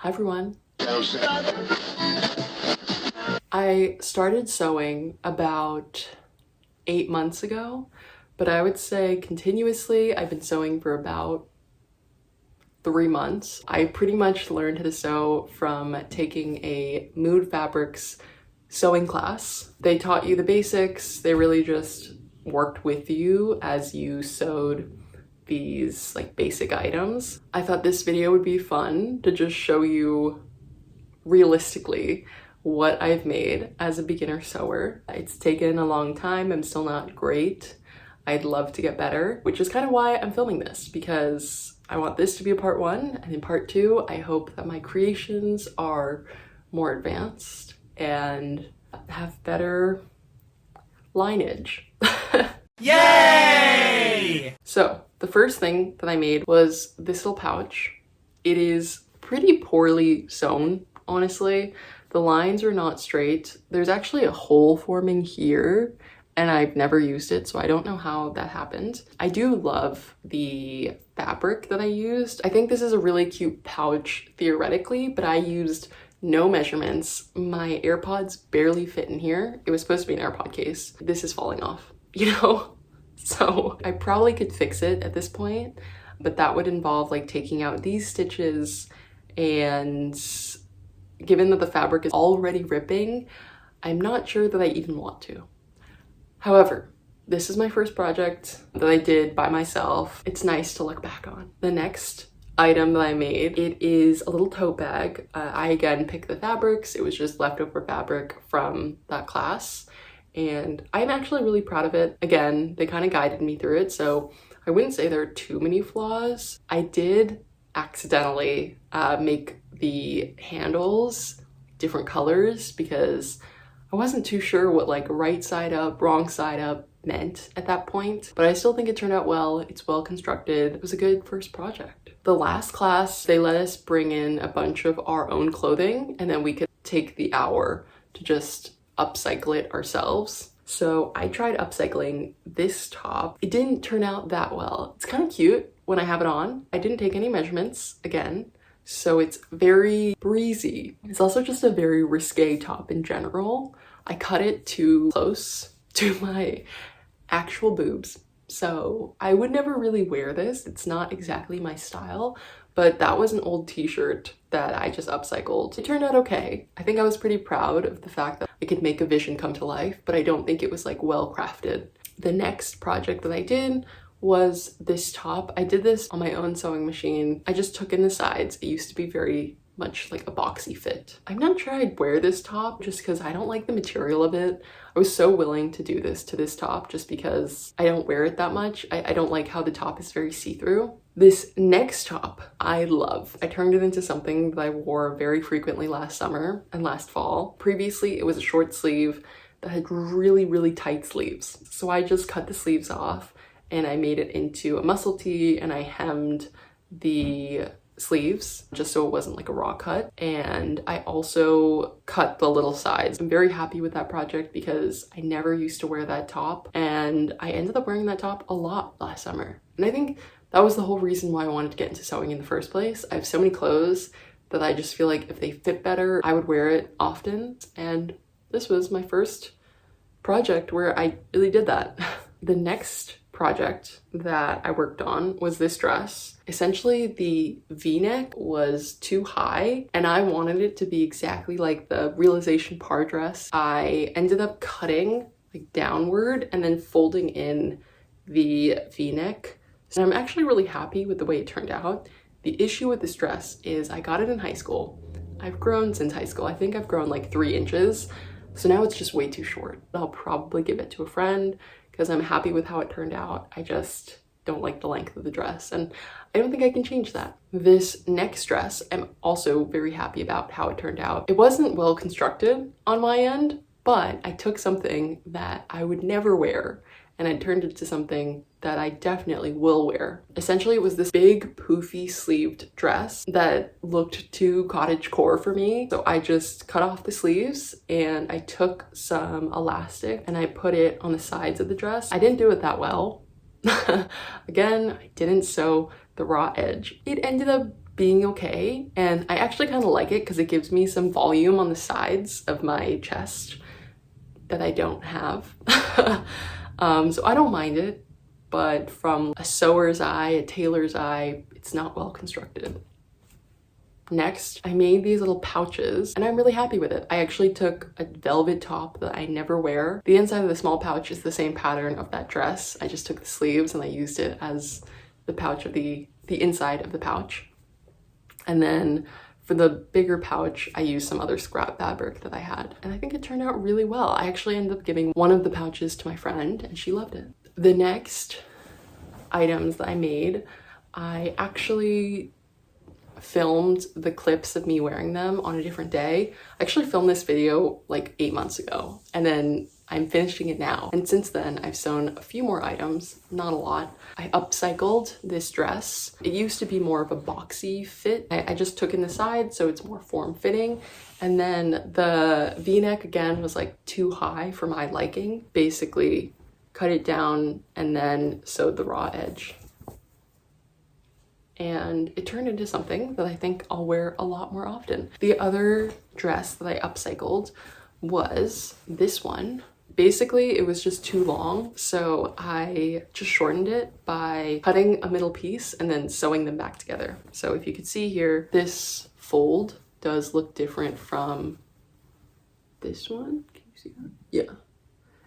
Hi everyone. I started sewing about 8 months ago, but I would say continuously I've been sewing for about 3 months. I pretty much learned how to sew from taking a Mood Fabrics sewing class. They taught you the basics. They really just worked with you as you sewed these like basic items. I thought this video would be fun to just show you realistically what I've made as a beginner sewer. It's taken a long time. I'm still not great. I'd love to get better, which is kind of why I'm filming this, because I want this to be a part 1, and in part 2 I hope that my creations are more advanced and have better lineage. Yay! So the first thing that I made was this little pouch. It is pretty poorly sewn, honestly. The lines are not straight. There's actually a hole forming here and I've never used it, so I don't know how that happened. I do love the fabric that I used. I think this is a really cute pouch theoretically, but I used no measurements. My AirPods barely fit in here. It was supposed to be an AirPod case. This is falling off, you know? So I probably could fix it at this point, but that would involve like taking out these stitches, and given that the fabric is already ripping, I'm not sure that I even want to. However, this is my first project that I did by myself. It's nice to look back on. The next item that I made, it is a little tote bag. I again picked the fabrics. It was just leftover fabric from that class, and I'm actually really proud of it. Again, they kind of guided me through it, so I wouldn't say there are too many flaws. I did accidentally make the handles different colors because I wasn't too sure what like right side up, wrong side up meant at that point, but I still think it turned out well. It's well constructed. It was a good first project. The last class, they let us bring in a bunch of our own clothing, and then we could take the hour to just upcycle it ourselves. So I tried upcycling this top. It didn't turn out that well. It's kind of cute when I have it on. I didn't take any measurements again, so it's very breezy. It's also just a very risque top in general. I cut it too close to my actual boobs, so I would never really wear this. It's not exactly my style, but that was an old t-shirt that I just upcycled. It turned out okay. I think I was pretty proud of the fact that I could make a vision come to life, but I don't think it was like well crafted. The next project that I did was this top. I did this on my own sewing machine. I just took in the sides. It used to be very much like a boxy fit. I'm not sure I'd wear this top just because I don't like the material of it. I was so willing to do this to this top just because I don't wear it that much. I don't like how the top is very see-through. This next top I love. I turned it into something that I wore very frequently last summer and last fall. Previously it was a short sleeve that had really, really tight sleeves. So I just cut the sleeves off and I made it into a muscle tee, and I hemmed the sleeves just so it wasn't like a raw cut, and I also cut the little sides. I'm very happy with that project because I never used to wear that top, and I ended up wearing that top a lot last summer, and I think that was the whole reason why I wanted to get into sewing in the first place. I have so many clothes that I just feel like if they fit better, I would wear it often, and this was my first project where I really did that. The next project that I worked on was this dress. Essentially the v-neck was too high and I wanted it to be exactly like the realization par dress. I ended up cutting like downward and then folding in the v-neck. So I'm actually really happy with the way it turned out. The issue with this dress is I got it in high school. I've grown since high school. I think I've grown like 3 inches. So now it's just way too short. I'll probably give it to a friend because I'm happy with how it turned out. I just don't like the length of the dress, and I don't think I can change that. This next dress, I'm also very happy about how it turned out. It wasn't well constructed on my end, but I took something that I would never wear and I turned it to something that I definitely will wear. Essentially, it was this big poofy sleeved dress that looked too cottagecore for me. So I just cut off the sleeves and I took some elastic and I put it on the sides of the dress. I didn't do it that well. Again, I didn't sew the raw edge. It ended up being okay, and I actually kind of like it because it gives me some volume on the sides of my chest that I don't have. So I don't mind it, but from a sewer's eye, a tailor's eye, it's not well constructed. Next, I made these little pouches and I'm really happy with it. I actually took a velvet top that I never wear. The inside of the small pouch is the same pattern of that dress. I just took the sleeves and I used it as the pouch of the inside of the pouch. And then for the bigger pouch, I used some other scrap fabric that I had. And I think it turned out really well. I actually ended up giving one of the pouches to my friend and she loved it. The next items that I made, I actually filmed the clips of me wearing them on a different day. I actually filmed this video like 8 months ago and then I'm finishing it now. And since then I've sewn a few more items, not a lot. I upcycled this dress. It used to be more of a boxy fit. I just took in the side so it's more form-fitting. And then the V-neck again was like too high for my liking. Basically cut it down and then sewed the raw edge. And it turned into something that I think I'll wear a lot more often. The other dress that I upcycled was this one. Basically, it was just too long, so I just shortened it by cutting a middle piece and then sewing them back together. So if you could see here, this fold does look different from this one. Can you see that? Yeah.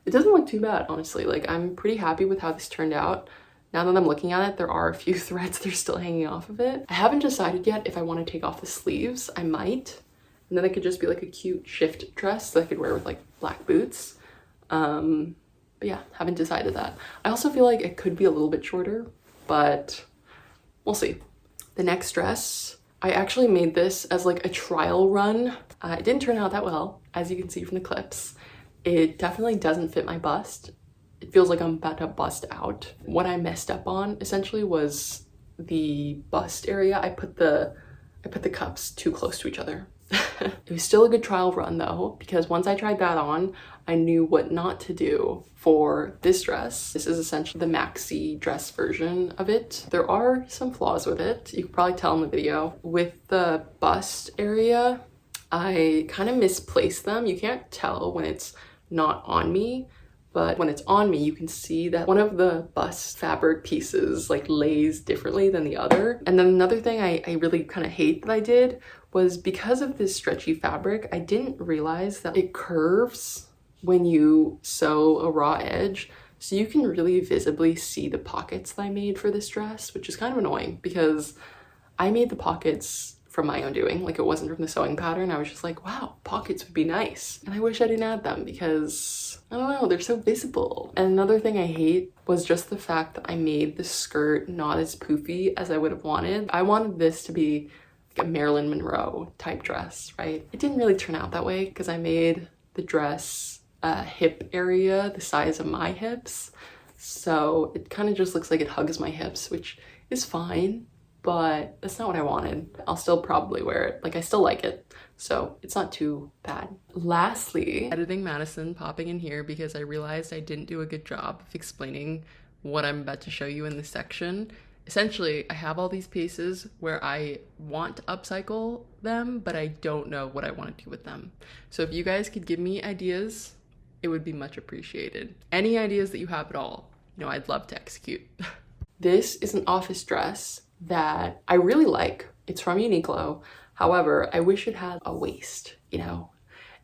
It doesn't look too bad, honestly. Like, I'm pretty happy with how this turned out. Now that I'm looking at it, there are a few threads that are still hanging off of it. I haven't decided yet if I want to take off the sleeves. I might. And then it could just be like a cute shift dress that I could wear with like black boots. But yeah, haven't decided that. I also feel like it could be a little bit shorter, but we'll see. The next dress, I actually made this as like a trial run. It didn't turn out that well, as you can see from the clips. It definitely doesn't fit my bust. It feels like I'm about to bust out. What I messed up on essentially was the bust area. I put the cups too close to each other. It was still a good trial run though, because once I tried that on, I knew what not to do for this dress. This is essentially the maxi dress version of it. There are some flaws with it. You can probably tell in the video. With the bust area, I kind of misplaced them. You can't tell when it's not on me, but when it's on me, you can see that one of the bust fabric pieces like lays differently than the other. And then another thing I really kind of hate that I did was because of this stretchy fabric, I didn't realize that it curves when you sew a raw edge. So you can really visibly see the pockets that I made for this dress, which is kind of annoying because I made the pockets from my own doing. Like, it wasn't from the sewing pattern. I was just like, wow, pockets would be nice. And I wish I didn't add them because, I don't know, they're so visible. And another thing I hate was just the fact that I made the skirt not as poofy as I would have wanted. I wanted this to be like a Marilyn Monroe type dress, right? It didn't really turn out that way because I made the dress hip area the size of my hips. So it kind of just looks like it hugs my hips, which is fine, but that's not what I wanted. I'll still probably wear it. Like, I still like it, so it's not too bad. Lastly, editing Madison popping in here because I realized I didn't do a good job of explaining what I'm about to show you in this section. Essentially, I have all these pieces where I want to upcycle them, but I don't know what I want to do with them. So if you guys could give me ideas, it would be much appreciated. Any ideas that you have at all, you know, I'd love to execute. This is an office dress that I really like. It's from Uniqlo. However, I wish it had a waist, you know?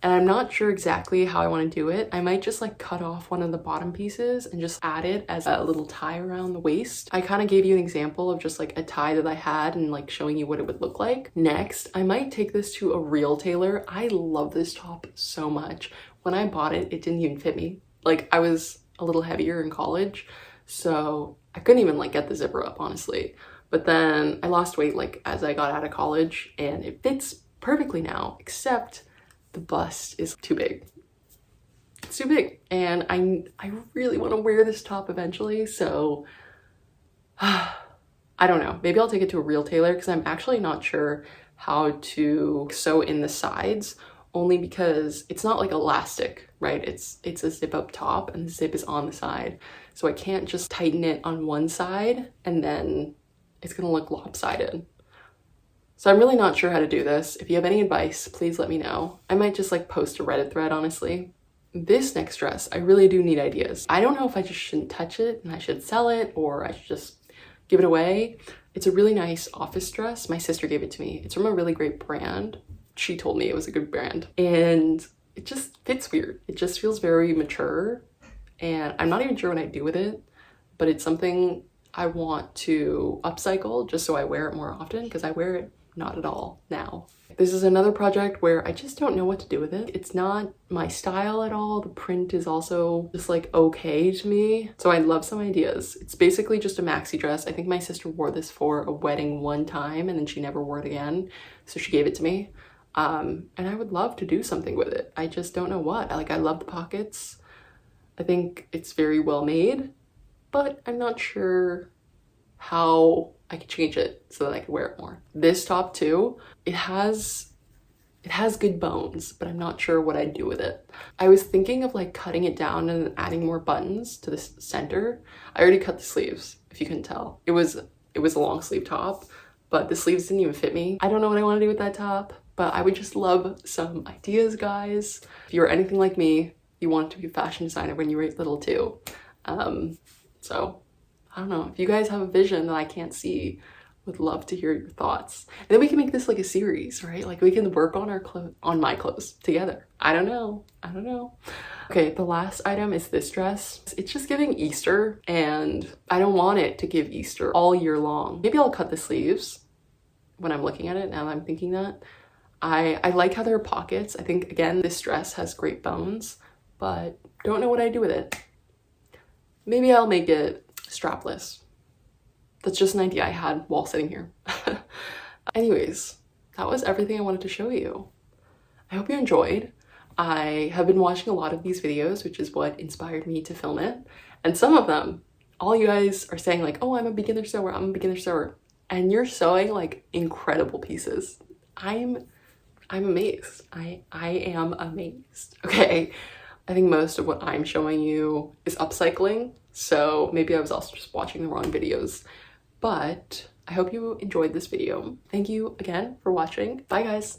And I'm not sure exactly how I want to do it. I might just like cut off one of the bottom pieces and just add it as a little tie around the waist. I kind of gave you an example of just like a tie that I had and like showing you what it would look like. Next, I might take this to a real tailor. I love this top so much. When I bought it, it didn't even fit me. Like, I was a little heavier in college, so I couldn't even like get the zipper up, honestly. But then I lost weight like as I got out of college and it fits perfectly now, except the bust is too big. It's too big. And I really want to wear this top eventually, so I don't know. Maybe I'll take it to a real tailor because I'm actually not sure how to sew in the sides, only because it's not like elastic, right? It's a zip up top and the zip is on the side. So I can't just tighten it on one side and then it's gonna look lopsided. So I'm really not sure how to do this. If you have any advice, please let me know. I might just like post a Reddit thread, honestly. This next dress, I really do need ideas. I don't know if I just shouldn't touch it and I should sell it or I should just give it away. It's a really nice office dress. My sister gave it to me. It's from a really great brand. She told me it was a good brand and it just fits weird. It just feels very mature and I'm not even sure what I'd do with it, but it's something I want to upcycle just so I wear it more often because I wear it not at all now. This is another project where I just don't know what to do with it. It's not my style at all. The print is also just like okay to me. So I'd love some ideas. It's basically just a maxi dress. I think my sister wore this for a wedding one time and then she never wore it again. So she gave it to me. And I would love to do something with it. I just don't know what. I love the pockets. I think it's very well made, but I'm not sure how I could change it so that I could wear it more. This top too, it has good bones, but I'm not sure what I'd do with it. I was thinking of like cutting it down and adding more buttons to the center. I already cut the sleeves, if you couldn't tell. It was a long sleeve top, but the sleeves didn't even fit me. I don't know what I want to do with that top, but I would just love some ideas, guys. If you're anything like me, you wanted to be a fashion designer when you were little too. So I don't know, if you guys have a vision that I can't see, would love to hear your thoughts. And then we can make this like a series, right? Like we can work on my clothes together. I don't know. Okay, the last item is this dress. It's just giving Easter and I don't want it to give Easter all year long. Maybe I'll cut the sleeves when I'm looking at it, now that I'm thinking that. I like how there are pockets. I think, again, this dress has great bones, but don't know what I do with it. Maybe I'll make it strapless. That's just an idea I had while sitting here. Anyways, that was everything I wanted to show you. I hope you enjoyed. I have been watching a lot of these videos, which is what inspired me to film it. And some of them, all you guys are saying like, oh, I'm a beginner sewer, I'm a beginner sewer. And you're sewing like incredible pieces. I'm amazed. I am amazed. Okay, I think most of what I'm showing you is upcycling. So maybe I was also just watching the wrong videos, but I hope you enjoyed this video. Thank you again for watching. Bye guys.